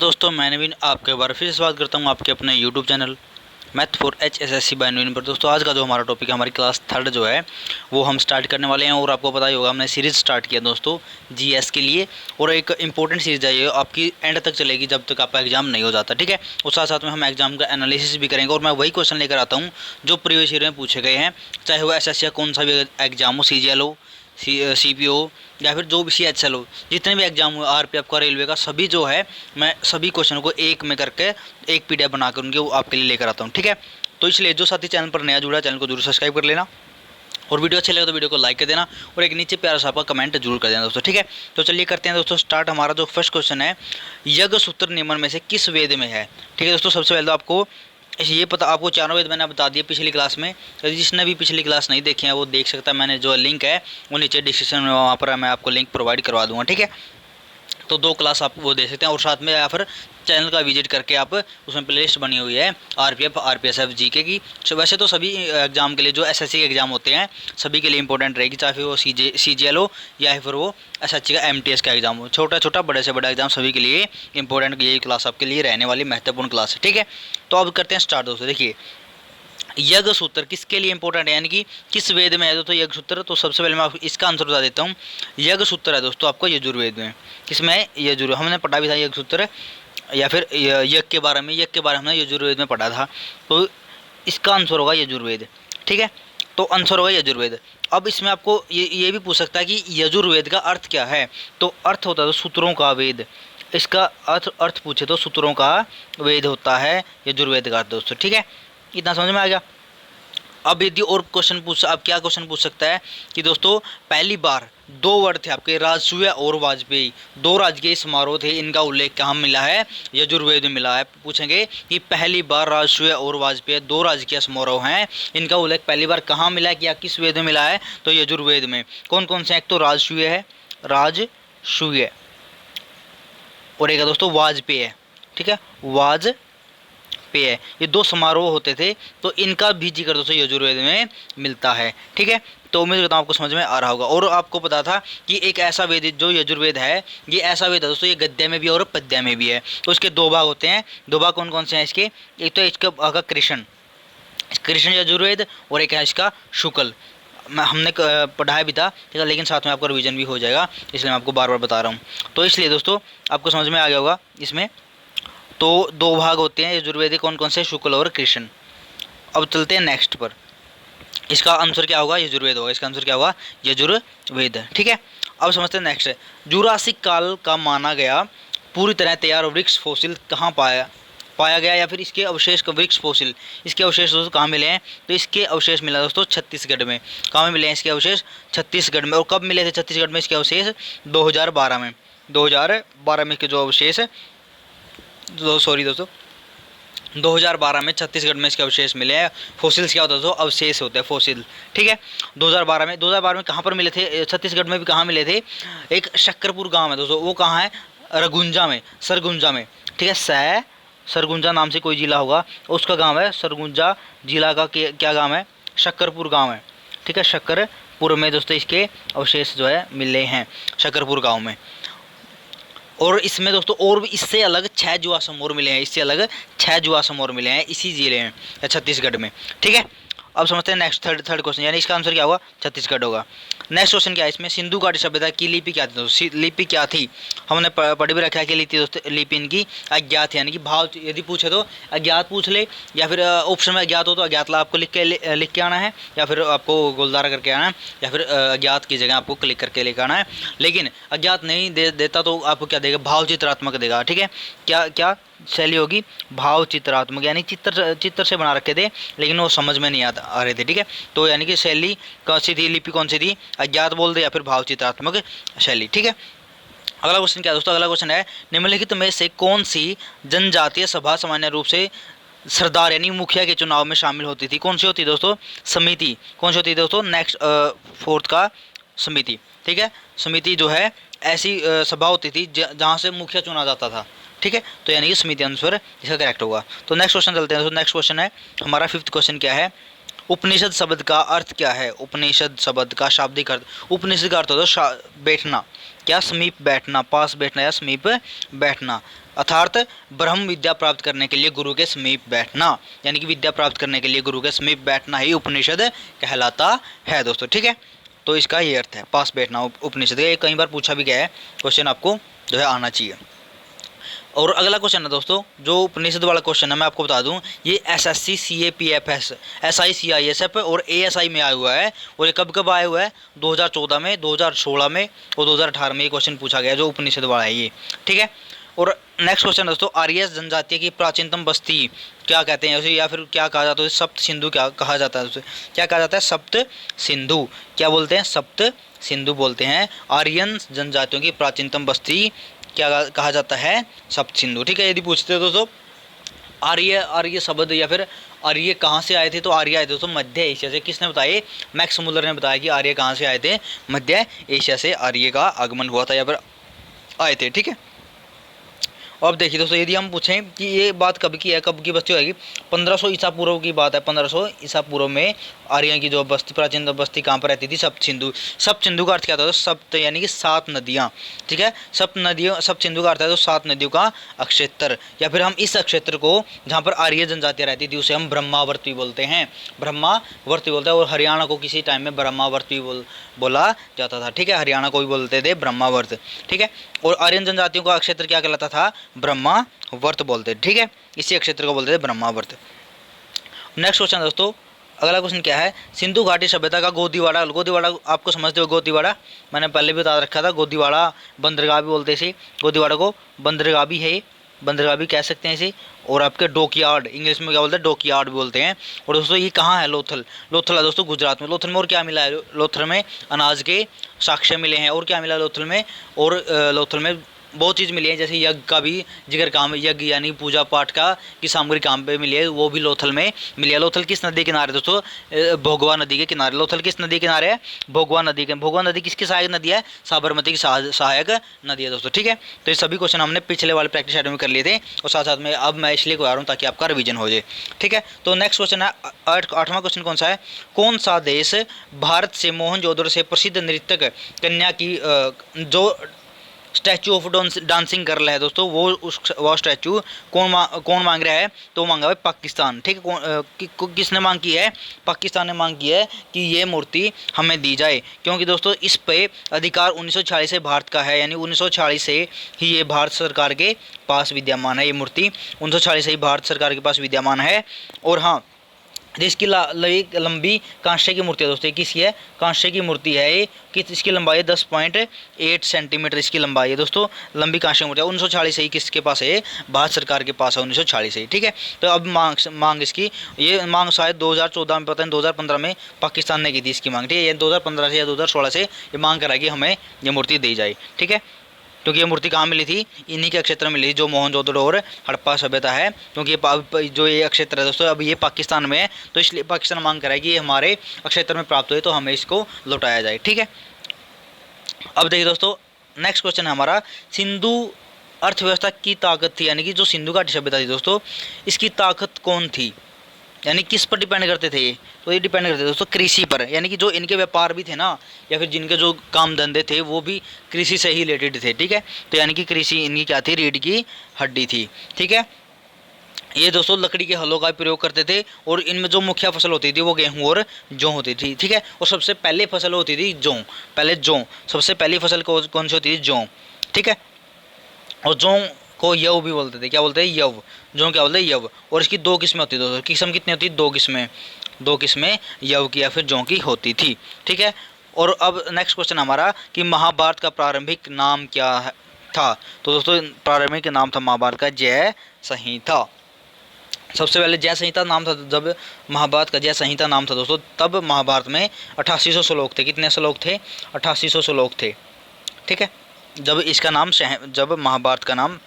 दोस्तों मैं नवीन आपके बार फिर से स्वागत करता हूं आपके अपने YouTube channel math for HSSC by Naveen पर। दोस्तों आज का जो हमारा टॉपिक है, हमारी क्लास थर्ड जो है वो हम स्टार्ट करने वाले हैं। और आपको पता ही होगा हमने सीरीज़ स्टार्ट किया दोस्तों GS के लिए, और एक इंपॉर्टेंट सीरीज है ये, आपकी एंड तक चलेगी जब तक आपका एग्जाम नहीं हो जाता, ठीक है। और साथ साथ में हम एग्जाम का एनालिसिस भी करेंगे, और मैं वही क्वेश्चन लेकर आता हूँ जो प्रीवियस ईयर में पूछे गए हैं, चाहे वो SSC का कौन सा भी एग्जाम हो, CGL हो, CPO या फिर जो भी CHL हो, जितने भी एग्जाम हुए, RPF का, रेलवे का, सभी जो है मैं सभी क्वेश्चनों को एक में करके एक PDF बनाकर उनके वो आपके लिए लेकर आता हूँ, ठीक है। तो इसलिए जो साथी चैनल पर नया जुड़ा है, चैनल को जरूर सब्सक्राइब कर लेना, और वीडियो अच्छे लगे तो वीडियो को लाइक कर देना, और एक नीचे प्यारा सा आपका कमेंट जरूर कर देना दोस्तों, ठीक है। तो चलिए करते हैं दोस्तों स्टार्ट। हमारा जो फर्स्ट क्वेश्चन है, यज्ञ सूत्र निम्न में से किस वेद में है, ठीक है दोस्तों। सबसे पहले तो आपको ये पता, आपको चारों वेद मैंने बता दिया पिछली क्लास में, तो जिसने भी पिछली क्लास नहीं देखी है वो देख सकता है। मैंने जो लिंक है वो नीचे डिस्क्रिप्शन में, वहाँ पर मैं आपको लिंक प्रोवाइड करवा दूँगा, ठीक है। तो 2 क्लास आप वो दे सकते हैं, और साथ में या फिर चैनल का विजिट करके आप, उसमें प्लेलिस्ट बनी हुई है RPF RPSF GK की। वैसे तो सभी एग्जाम के लिए जो SSC के एग्जाम होते हैं सभी के लिए इंपॉर्टेंट रहेगी, चाहे वो CGL हो या फिर वो SSC का MTS का एग्जाम हो, छोटा छोटा बड़े से बड़ा एग्जाम सभी के लिए इंपॉर्टेंट यही क्लास आपके लिए रहने वाली महत्वपूर्ण क्लास है, ठीक है। तो अब करते हैं स्टार्ट दोस्तों। देखिए यज्ञ सूत्र किसके लिए इंपॉर्टेंट है, यानी कि किस वेद में है दोस्तों यज्ञ सूत्र। तो सबसे पहले मैं आपको इसका आंसर बता देता हूँ। यज्ञ सूत्र है दोस्तों आपको यजुर्वेद में। किसमें है? यजुर्वेद। हमने पढ़ा भी था यज्ञ सूत्र, या फिर यज्ञ के बारे में, हमने यजुर्वेद में पढ़ा था। तो इसका आंसर होगा यजुर्वेद, ठीक है। तो आंसर होगा यजुर्वेद। अब इसमें आपको ये भी पूछ सकता है कि यजुर्वेद का अर्थ क्या है। तो अर्थ होता है तो सूत्रों का वेद, इसका अर्थ पूछे तो सूत्रों का वेद होता है यजुर्वेद का अर्थ दोस्तों, ठीक है। इतना समझ में आ गया। अब यदि और क्वेश्चन पूछ, अब क्या क्वेश्चन पूछ सकता है कि दोस्तों पहली बार 2 वर्ड थे आपके, राजसूय और वाजपेयी, 2 राजकीय समारोह थे, इनका उल्लेख कहाँ मिला है, यजुर्वेद में मिला है। पूछेंगे कि पहली बार राजसूय और वाजपेयी 2 राजकीय समारोह हैं, इनका उल्लेख पहली बार कहाँ मिला है, क्या किस वेद में मिला है, तो यजुर्वेद में। कौन कौन से? एक तो राजसूय है, राजसूय, और एक है दोस्तों वाजपेयी है, ठीक है, पे है। ये 2 समारोह होते थे, तो इनका भी जिक्र दोस्तों यजुर्वेद में मिलता है, ठीक है। तो उम्मीद करता हूँ आपको समझ में आ रहा होगा। और आपको पता था कि एक ऐसा वेद जो यजुर्वेद है, ये ऐसा वेद है दोस्तों, ये गद्य में भी और पद्य में भी है। तो इसके 2 भाग होते हैं। 2 भाग कौन कौन से हैं इसके? एक तो इसका भाग कृष्ण यजुर्वेद, और एक है इसका शुक्ल। हमने पढ़ाया भी था, ठीक है, लेकिन साथ में आपका रिवीजन भी हो जाएगा, इसलिए मैं आपको बार बार बता रहा हूँ। तो इसलिए दोस्तों आपको समझ में आ गया होगा। इसमें तो 2 भाग होते हैं यजुर्वेद, कौन कौन से? शुक्ल और कृष्ण। अब चलते हैं नेक्स्ट पर। इसका आंसर क्या होगा? यजुर्वेद होगा। इसका आंसर क्या होगा? यजुर्वेद, ठीक है। अब समझते हैं नेक्स्ट है, जुरासिक काल का माना गया पूरी तरह तैयार वृक्ष फोसिल कहाँ पाया गया, या फिर इसके अवशेष का वृक्ष फोसिल, इसके अवशेष दोस्तों कहाँ मिले हैं? तो इसके अवशेष मिला दोस्तों छत्तीसगढ़ में। कहाँ में मिले हैं इसके अवशेष? छत्तीसगढ़ में। और कब मिले थे छत्तीसगढ़ में इसके अवशेष? 2012 में। 2012 में इसके जो अवशेष, सॉरी दोस्तों, 2012 में छत्तीसगढ़ में इसके अवशेष मिले हैं। फोसिल्स क्या होता है दोस्तों? अवशेष होते हैं, फोसिल, ठीक है। 2012 में कहाँ पर मिले थे? छत्तीसगढ़ में भी कहाँ मिले थे? एक शक्करपुर गांव है दोस्तों, वो कहाँ है? रघुंजा में, सरगुंजा में, ठीक है। सरगुंजा नाम से कोई जिला होगा, उसका गाँव है सरगुंजा। जिला का क्या गाँव है? शक्करपुर गाँव है, ठीक है। शक्करपुर में दोस्तों इसके अवशेष जो है मिले हैं, शक्करपुर गाँव में। और इसमें दोस्तों और भी इससे अलग 6 जुआ समोर मिले हैं, इससे अलग 6 जुआ समोर मिले हैं इसी जिले में, छत्तीसगढ़ में, ठीक है। अब समझते हैं नेक्स्ट थर्ड क्वेश्चन, यानी इसका आंसर क्या होगा? छत्तीसगढ़ होगा। नेक्स्ट क्वेश्चन क्या है इसमें? सिंधु घाटी सभ्यता की लिपि क्या थी दोस्तों? लिपि क्या थी? हमने पढ़ भी रखा है कि लिपि इनकी अज्ञात, यानी कि भाव यदि पूछे तो अज्ञात पूछ ले, या फिर ऑप्शन में अज्ञात हो तो अज्ञात ला आपको लिख के आना है, या फिर आपको गोलदारा करके आना है, या फिर अज्ञात की जगह आपको क्लिक करके लेकर आना है। लेकिन अज्ञात नहीं देता तो आपको क्या देगा? भाव चित्रात्मक देगा, ठीक है। क्या शैली होगी? भाव चित्रात्मक, यानी चित्र से बना रखे थे, लेकिन वो समझ में नहीं आ रहे थे, ठीक है। तो यानी कि शैली कौन सी थी, लिपि कौन सी थी? अज्ञात बोल दे या फिर भाव चित्रात्मक शैली, ठीक है। अगला क्वेश्चन क्या है दोस्तों? अगला क्वेश्चन है, निम्नलिखित में से कौन सी जनजातीय सभा सामान्य रूप से सरदार यानी मुखिया के चुनाव में शामिल होती थी? कौन सी होती दोस्तों? समिति। कौन सी होती है दोस्तों? नेक्स्ट 4th का समिति, ठीक है। समिति जो है ऐसी सभा होती थी जहाँ से मुखिया चुना जाता था, ठीक है। तो यानी कि समिति आंसर इसका करेक्ट होगा। तो नेक्स्ट क्वेश्चन चलते हैं। तो नेक्स्ट क्वेश्चन है हमारा 5th क्वेश्चन क्या है? उपनिषद शब्द का अर्थ क्या है? उपनिषद शब्द का शाब्दिक अर्थ, उपनिषद का अर्थ होता है बैठना, क्या? समीप बैठना, पास बैठना या समीप बैठना। अर्थात ब्रह्म विद्या प्राप्त करने के लिए गुरु के समीप बैठना, यानी कि विद्या प्राप्त करने के लिए गुरु के समीप बैठना ही उपनिषद कहलाता है दोस्तों। ठीक है, तो इसका ये अर्थ है पास बैठना उपनिषद। ये कई बार पूछा भी गया है, क्वेश्चन आपको जो है आना चाहिए। और अगला क्वेश्चन है दोस्तों, जो उपनिषद वाला क्वेश्चन है मैं आपको बता दूं, ये एसएससी सीएपीएफएस एसआई सीआईएसएफ और एएसआई में आया हुआ है। और ये कब कब आया हुआ है? 2014 में, 2016 में और 2018 में ये क्वेश्चन पूछा गया जो उपनिषद वाला है ये। ठीक है, और नेक्स्ट क्वेश्चन दोस्तों, आर्य जनजाति की प्राचीनतम बस्ती क्या कहते हैं उसे, या फिर क्या कहा जाता है? सप्त सिंधु क्या कहा जाता है उसे? क्या कहा जाता है? सप्त सिंधु। क्या बोलते हैं? सप्त सिंधु बोलते हैं। आर्यन जनजातियों की प्राचीनतम बस्ती क्या कहा जाता है? सप्त सिंधु। ठीक है, यदि पूछते हो दोस्तों आर्य, आर्य शब्द या फिर आर्य कहाँ से आए थे, तो आर्य आए थे दोस्तों मध्य एशिया से। किसने बताया? मैक्स मुलर ने बताया कि आर्य कहाँ से आए थे? मध्य एशिया से आर्य का आगमन हुआ था या फिर आए थे। ठीक है, अब देखिए दोस्तों, यदि हम पूछें कि ये बात कब की है, कब की बस्ती होगी, 1500 ईसा पूर्व की बात है। 1500 ईसा पूर्व में आर्यों की जो बस्ती, प्राचीन बस्ती कहाँ पर रहती थी? सप्त सिंधु। सप्त सिंधु का अर्थ क्या था? सप्त यानी कि 7 नदियाँ। ठीक है, सप्त नदियों, सप्त सिंधु का अर्थ है तो 7 नदियों का अक्षेत्र, या फिर हम इस अक्षेत्र को जहाँ पर आर्य जनजातियाँ रहती थी उसे हम ब्रह्मावर्त भी बोलते हैं। ब्रह्मावर्त भी बोलते हैं। और हरियाणा को किसी टाइम में ब्रह्मावर्त भी बोला जाता था। ठीक है, हरियाणा को भी बोलते थे ब्रह्मावर्त। ठीक है, और आर्यन जनजातियों का क्षेत्र क्या कहलाता था? ब्रह्मावर्त बोलते थे। ठीक है, इसी क्षेत्र को बोलते थे ब्रह्मावर्त। नेक्स्ट क्वेश्चन दोस्तों, अगला क्वेश्चन क्या है? सिंधु घाटी सभ्यता का गोदीवाड़ा। गोदीवाड़ा आपको समझते हो? गोदीवाड़ा मैंने पहले भी बता रखा था। गोदीवाड़ा बंदरगाह भी बोलते हैं इसे, गोदीवाड़ा को बंदरगाह भी है, बंदरगाह भी कह सकते हैं इसे। और आपके डॉकयार्ड, इंग्लिश में क्या बोलते हैं? डॉकयार्ड भी बोलते हैं। और दोस्तों ये कहाँ है? लोथल। लोथल है दोस्तों गुजरात में। लोथल में और क्या मिला है? लोथल में अनाज के साक्ष्य मिले हैं। और क्या मिला लोथल में? और लोथल में बहुत चीज़ मिली है, जैसे यज्ञ का भी जिक्र काम, यज्ञ यानी पूजा पाठ का की सामग्री काम पे मिली है, वो भी लोथल में मिली है। लोथल किस नदी के किनारे दोस्तों? भोगवा नदी के किनारे। लोथल किस नदी के किनारे है? भोगवा नदी के। भोगवा नदी किसकी सहायक नदी है? साबरमती की सहायक नदी है दोस्तों। ठीक है, तो ये सभी क्वेश्चन हमने पिछले वाले प्रैक्टिस शेड्यूल में कर लिए थे, और साथ साथ में अब मैं इसलिए करवा रहा हूँ ताकि आपका रिवीजन हो जाए। ठीक है, तो नेक्स्ट क्वेश्चन है 8वां क्वेश्चन कौन सा है? कौन सा देश भारत से मोहनजोदड़ो से प्रसिद्ध नृत्यक कन्या की जो स्टैचू ऑफ डांसिंग गर्ल है दोस्तों, वो स्टैचू कौन मांग रहा है? तो मांगा है पाकिस्तान। ठीक है, किसने मांग की है? पाकिस्तान ने मांग की है कि ये मूर्ति हमें दी जाए, क्योंकि दोस्तों इस पे अधिकार 1946 से भारत का है, यानी 1946 से ही ये भारत सरकार के पास विद्यमान है। ये मूर्ति 1946 से ही भारत सरकार के पास विद्यमान है। और हाँ, इसकी लंबी कांस्य की मूर्ति है दोस्तों। किसी है? कांस्य की मूर्ति है ये। कि इसकी लंबाई है 10.8 सेंटीमीटर इसकी लंबाई है दोस्तों। लंबी कांस्य की मूर्ति है। 1946 से ही किसके पास है? भारत सरकार के पास है 1946 से ही। ठीक है, तो अब मांग इसकी, ये मांग शायद 2014 में, पता नहीं 2015 में पाकिस्तान ने की थी इसकी मांग। ठीक है, ये 2015 से या 2016 से ये मांग करा कि हमें ये मूर्ति दी जाए। ठीक है, क्योंकि ये मूर्ति कहाँ मिली थी? इन्हीं के क्षेत्र में मिली थी जो मोहनजोदड़ो और हड़प्पा सभ्यता है। क्योंकि ये जो ये क्षेत्र है दोस्तों अब ये पाकिस्तान में है, तो इसलिए पाकिस्तान मांग कर रहा है कि ये हमारे क्षेत्र में प्राप्त हुए तो हमें इसको लौटाया जाए। ठीक है, अब देखिए दोस्तों, नेक्स्ट क्वेश्चन है हमारा, सिंधु अर्थव्यवस्था की ताकत थी, यानी कि जो सिंधु घाटी सभ्यता थी दोस्तों, इसकी ताकत कौन थी? यानी किस पर डिपेंड करते थे ये? तो ये डिपेंड करते थे दोस्तों कृषि पर, यानी कि जो इनके व्यापार भी थे ना, या फिर जिनके जो काम धंधे थे वो भी कृषि से ही रिलेटेड थे। ठीक है, तो यानी कि कृषि इनकी क्या थी? रीढ़ की हड्डी थी। ठीक है, ये दोस्तों लकड़ी के हलों का प्रयोग करते थे, और इनमें जो मुख्य फसल होती थी वो गेहूं और जौ होती थी। ठीक है, और सबसे पहले फसल होती थी जौ। पहले जौ, सबसे पहली फसल कौन सी होती थी? जौ। ठीक है, और जौ को यव भी बोलते थे। क्या बोलते हैं? यव। जौ क्या बोलते हैं? यव। और इसकी 2 किस्में होती थी दोस्तों। किस्म कितनी होती? 2 किस्में। 2 किस्में यव की या फिर जौ की होती थी। ठीक है, और अब नेक्स्ट क्वेश्चन हमारा कि महाभारत का प्रारंभिक नाम क्या था? तो दोस्तों प्रारंभिक नाम था महाभारत का जय संहिता। सबसे पहले जय संहिता नाम था, जब महाभारत का जय संहिता नाम था दोस्तों, तब महाभारत में 8800 श्लोक थे। कितने श्लोक थे? 8800 श्लोक थे। ठीक है, जब इसका नाम जब महाभारत का नाम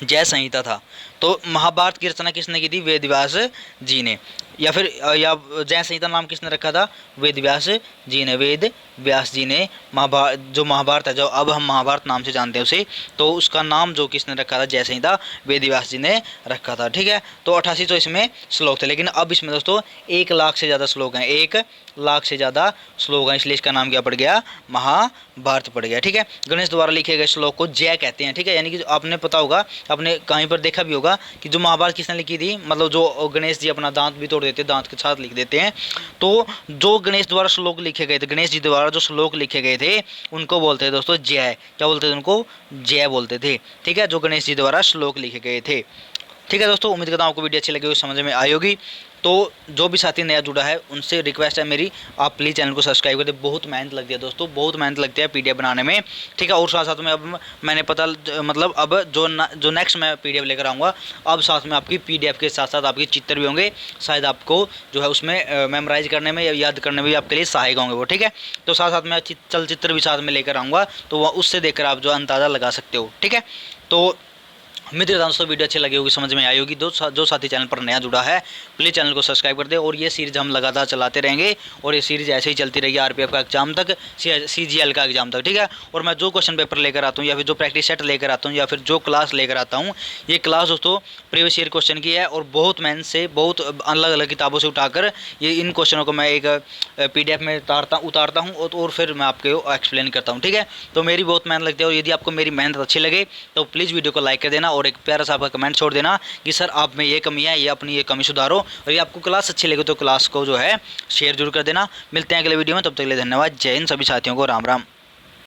जय संहिता था। तो महाभारत की रचना किसने की थी? वेद व्यास जी ने। या फिर या जय संहिता नाम किसने रखा था? वेद व्यास जी ने। वेद व्यास जी ने महाभारत, जो महाभारत है, जो अब हम महाभारत नाम से जानते हैं उसे, तो उसका नाम जो किसने रखा था? जय संहिता वेद व्यास जी ने रखा था। ठीक है, तो 88 तो इसमें श्लोक थे, लेकिन अब इसमें दोस्तों 1 लाख से ज़्यादा श्लोक हैं। 1 लाख से ज़्यादा श्लोक हैं, इसलिए इसका नाम क्या पड़ गया? महाभारत भार्त पड़ गया। ठीक है, गणेश द्वारा लिखे गए श्लोक को जय कहते हैं। ठीक है, यानी कि आपने पता होगा, आपने कहीं पर देखा भी होगा कि जो महाभारत किसने लिखी थी, मतलब जो गणेश जी अपना दांत भी तोड़ देते हैं, दांत के साथ लिख देते हैं, तो जो गणेश द्वारा श्लोक लिखे गए थे, गणेश जी द्वारा जो श्लोक लिखे गए थे उनको बोलते हैं दोस्तों जय। क्या बोलते थे उनको? जय बोलते थे। ठीक है, जो गणेश जी द्वारा श्लोक लिखे गए थे। ठीक है दोस्तों, उम्मीद करता हूँ आपको वीडियो अच्छी लगी होगी, समझ में आई होगी। तो जो भी साथी नया जुड़ा है उनसे रिक्वेस्ट है मेरी, आप प्लीज़ चैनल को सब्सक्राइब कर दे। बहुत मेहनत लगती है दोस्तों, बहुत मेहनत लगती है पीडीएफ बनाने में। ठीक है, और साथ साथ में अब मैंने पता मतलब अब जो नेक्स्ट मैं पीडीएफ लेकर आऊँगा, अब साथ में आपकी पीडीएफ के साथ साथ आपके चित्र भी होंगे, शायद आपको जो है उसमें मेमोराइज करने में या याद करने में भी आपके लिए सहायक होंगे वो। ठीक है, तो साथ साथ में चलचित्र भी साथ में लेकर आऊँगा, तो वह उससे देखकर आप जो अंदाज़ा लगा सकते हो। ठीक है, तो उम्मीद करता हूँ दोस्तों वीडियो अच्छी लगी होगी, समझ में आई होगी। जो साथी चैनल पर नया जुड़ा है प्लीज़ चैनल को सब्सक्राइब कर दे, और ये सीरीज़ हम लगातार चलाते रहेंगे, और ये सीरीज़ ऐसे ही चलती रहेगी आरपीएफ का एग्जाम तक, सीजीएल का एग्जाम तक। ठीक है, और मैं जो क्वेश्चन पेपर लेकर आता हूँ या फिर जो प्रैक्टिस सेट लेकर आता हूँ या फिर जो क्लास लेकर आता हूँ, ये क्लास दोस्तों प्रीवियस ईयर क्वेश्चन की है, और बहुत मेहनत से बहुत अलग अलग किताबों से उठाकर ये इन क्वेश्चनों को मैं एक पीडीएफ में उतारता हूँ और फिर मैं आपको एक्सप्लेन करता हूँ। ठीक है, तो मेरी बहुत मेहनत लगती है, और यदि आपको मेरी मेहनत अच्छी लगे तो प्लीज़ वीडियो को लाइक कर देना और एक प्यारा सा आपका कमेंट छोड़ देना कि सर आप में ये कमी है, ये अपनी ये कमी सुधारो। और ये आपको क्लास अच्छी लगे तो क्लास को जो है शेयर जरूर कर देना। मिलते हैं अगले वीडियो में, तब तक के लिए धन्यवाद। जय हिंद सभी साथियों को, राम राम।